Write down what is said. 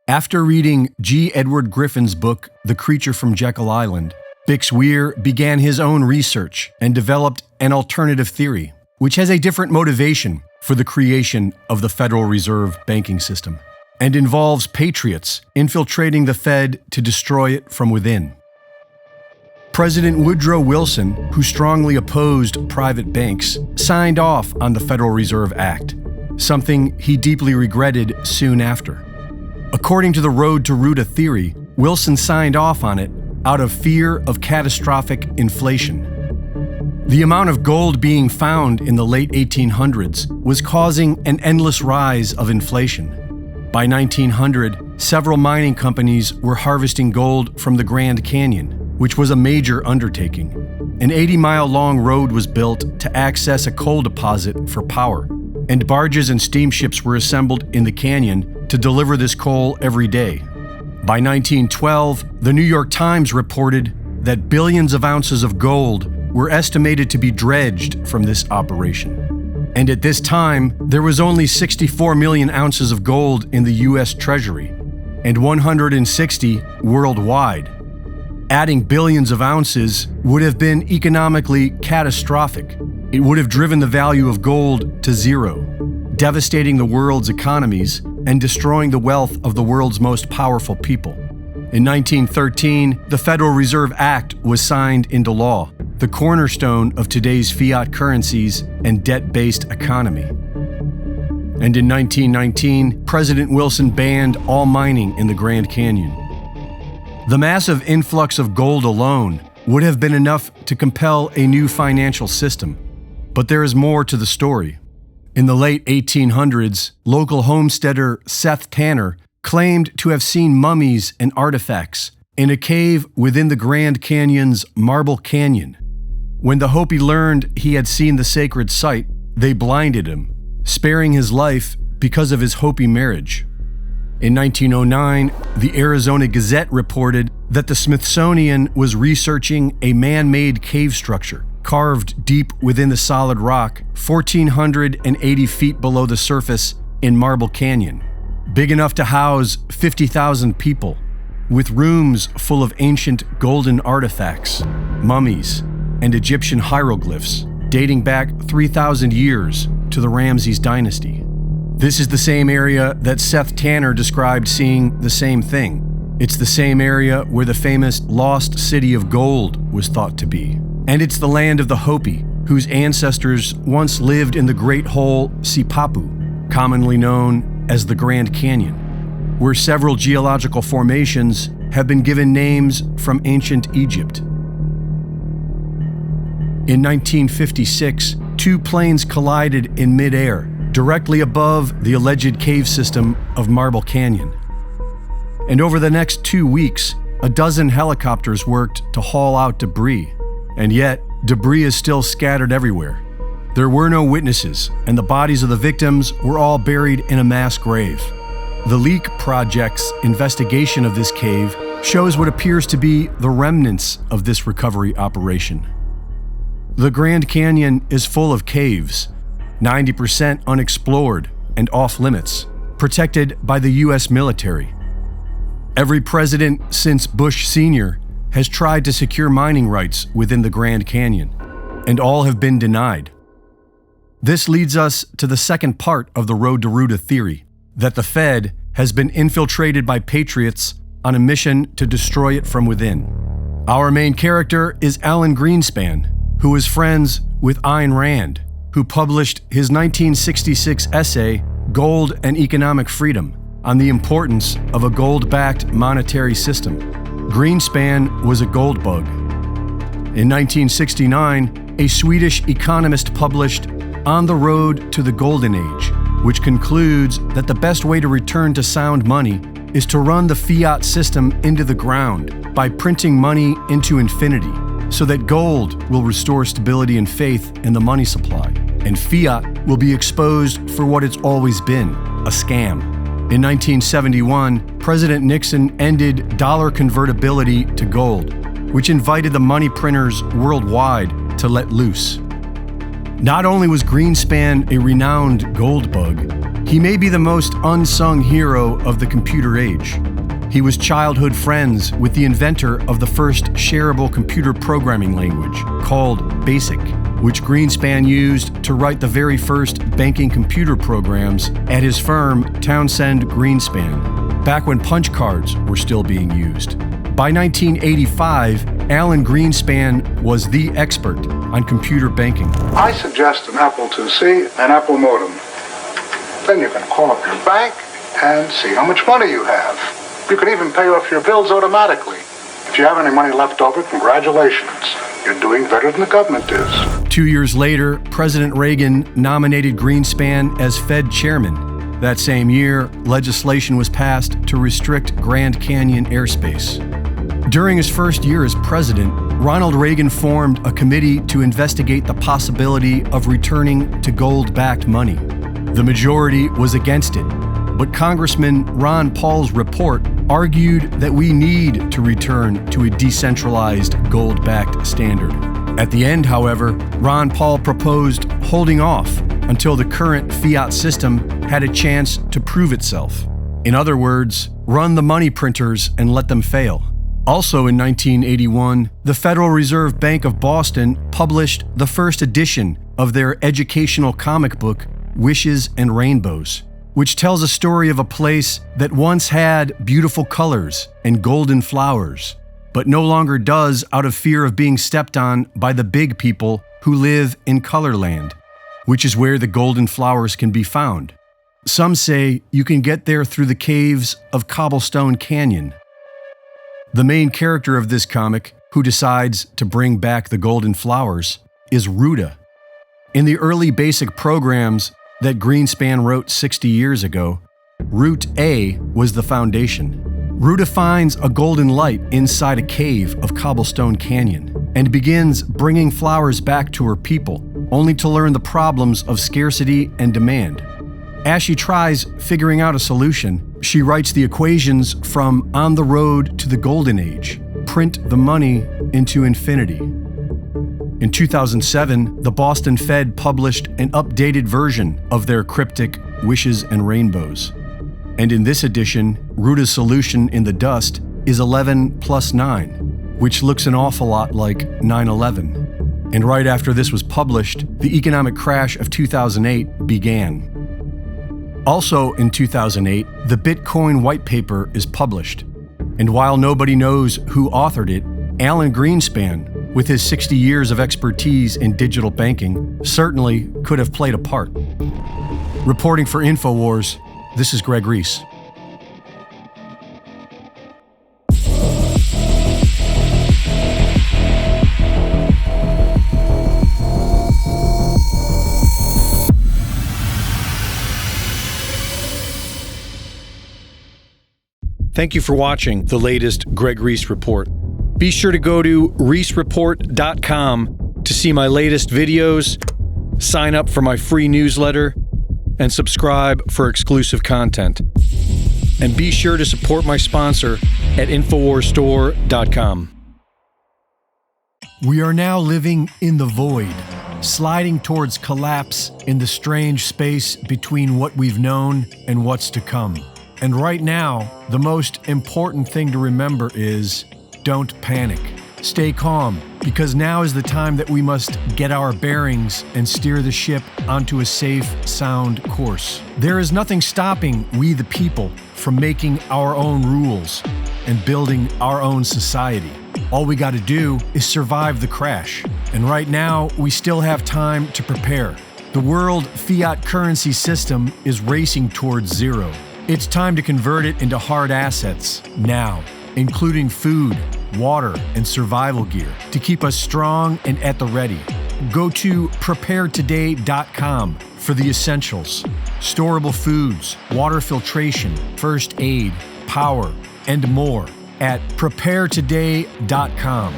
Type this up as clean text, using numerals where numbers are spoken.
After reading G. Edward Griffin's book, The Creature from Jekyll Island, Bix Weir began his own research and developed an alternative theory, which has a different motivation for the creation of the Federal Reserve banking system, and involves patriots infiltrating the Fed to destroy it from within. President Woodrow Wilson, who strongly opposed private banks, signed off on the Federal Reserve Act, something he deeply regretted soon after. According to the Road to Ruta theory, Wilson signed off on it out of fear of catastrophic inflation. The amount of gold being found in the late 1800s was causing an endless rise of inflation. By 1900, several mining companies were harvesting gold from the Grand Canyon, which was a major undertaking. An 80-mile-long road was built to access a coal deposit for power, and barges and steamships were assembled in the canyon to deliver this coal every day. By 1912, the New York Times reported that billions of ounces of gold were estimated to be dredged from this operation. And at this time, there was only 64 million ounces of gold in the U.S. Treasury, and 160 worldwide. Adding billions of ounces would have been economically catastrophic. It would have driven the value of gold to zero, devastating the world's economies and destroying the wealth of the world's most powerful people. In 1913, the Federal Reserve Act was signed into law, the cornerstone of today's fiat currencies and debt-based economy. And in 1919, President Wilson banned all mining in the Grand Canyon. The massive influx of gold alone would have been enough to compel a new financial system. But there is more to the story. In the late 1800s, local homesteader Seth Tanner claimed to have seen mummies and artifacts in a cave within the Grand Canyon's Marble Canyon. When the Hopi learned he had seen the sacred site, they blinded him, sparing his life because of his Hopi marriage. In 1909, the Arizona Gazette reported that the Smithsonian was researching a man-made cave structure carved deep within the solid rock, 1,480 feet below the surface in Marble Canyon, big enough to house 50,000 people, with rooms full of ancient golden artifacts, mummies, and Egyptian hieroglyphs dating back 3,000 years to the Ramses dynasty. This is the same area that Seth Tanner described seeing the same thing. It's the same area where the famous lost city of gold was thought to be. And it's the land of the Hopi, whose ancestors once lived in the Great Hole Sipapu, commonly known as the Grand Canyon, where several geological formations have been given names from ancient Egypt. In 1956, two planes collided in midair, directly above the alleged cave system of Marble Canyon. And over the next 2 weeks, a dozen helicopters worked to haul out debris. And yet, debris is still scattered everywhere. There were no witnesses, and the bodies of the victims were all buried in a mass grave. The Leak Project's investigation of this cave shows what appears to be the remnants of this recovery operation. The Grand Canyon is full of caves, 90% unexplored and off-limits, protected by the U.S. military. Every president since Bush Sr. has tried to secure mining rights within the Grand Canyon, and all have been denied. This leads us to the second part of the Road to Ruta theory, that the Fed has been infiltrated by patriots on a mission to destroy it from within. Our main character is Alan Greenspan, who is friends with Ayn Rand, who published his 1966 essay, Gold and Economic Freedom, on the importance of a gold-backed monetary system. Greenspan was a Goldbug. In 1969, a Swedish economist published On the Road to the Golden Age, which concludes that the best way to return to sound money is to run the fiat system into the ground by printing money into infinity, so that gold will restore stability and faith in the money supply, and fiat will be exposed for what it's always been, a scam. In 1971, President Nixon ended dollar convertibility to gold, which invited the money printers worldwide to let loose. Not only was Greenspan a renowned gold bug, He may be the most unsung hero of the computer age. He was childhood friends with the inventor of the first shareable computer programming language, called BASIC, which Greenspan used to write the very first banking computer programs at his firm, Townsend Greenspan, back when punch cards were still being used. By 1985, Alan Greenspan was the expert on computer banking. I suggest an Apple IIc, an Apple modem. Then you can call up your bank and see how much money you have. You can even pay off your bills automatically. If you have any money left over, congratulations. You're doing better than the government is. 2 years later, President Reagan nominated Greenspan as Fed chairman. That same year, legislation was passed to restrict Grand Canyon airspace. During his first year as president, Ronald Reagan formed a committee to investigate the possibility of returning to gold-backed money. The majority was against it, but Congressman Ron Paul's report argued that we need to return to a decentralized gold-backed standard. At the end, however, Ron Paul proposed holding off until the current fiat system had a chance to prove itself. In other words, run the money printers and let them fail. Also in 1981, the Federal Reserve Bank of Boston published the first edition of their educational comic book, Wishes and Rainbows, which tells a story of a place that once had beautiful colors and golden flowers, but no longer does out of fear of being stepped on by the big people who live in Colorland, which is where the golden flowers can be found. Some say you can get there through the caves of Cobblestone Canyon. The main character of this comic, who decides to bring back the golden flowers, is Ruta. In the early basic programs that Greenspan wrote 60 years ago, Root A was the foundation. Ruta finds a golden light inside a cave of Cobblestone Canyon and begins bringing flowers back to her people, only to learn the problems of scarcity and demand. As she tries figuring out a solution, she writes the equations from On the Road to the Golden Age, print the money into infinity. In 2007, the Boston Fed published an updated version of their cryptic Wishes and Rainbows. And in this edition, Ruta's solution in the dust is 11 plus 9, which looks an awful lot like 9/11. And right after this was published, the economic crash of 2008 began. Also in 2008, the Bitcoin white paper is published. And while nobody knows who authored it, Alan Greenspan, with his 60 years of expertise in digital banking, certainly could have played a part. Reporting for InfoWars, this is Greg Reese. Thank you for watching the latest Greg Reese Report. Be sure to go to reesereport.com to see my latest videos, sign up for my free newsletter, and subscribe for exclusive content. And be sure to support my sponsor at InfoWarsStore.com. We are now living in the void, sliding towards collapse in the strange space between what we've known and what's to come. And right now, the most important thing to remember is don't panic. Stay calm, because now is the time that we must get our bearings and steer the ship onto a safe, sound course. There is nothing stopping we the people from making our own rules and building our own society. All we got to do is survive the crash. And right now, we still have time to prepare. The world fiat currency system is racing towards zero. It's time to convert it into hard assets now, including food, water, and survival gear to keep us strong and at the ready. Go to preparetoday.com for the essentials: storable foods, water filtration, first aid, power, and more at preparetoday.com.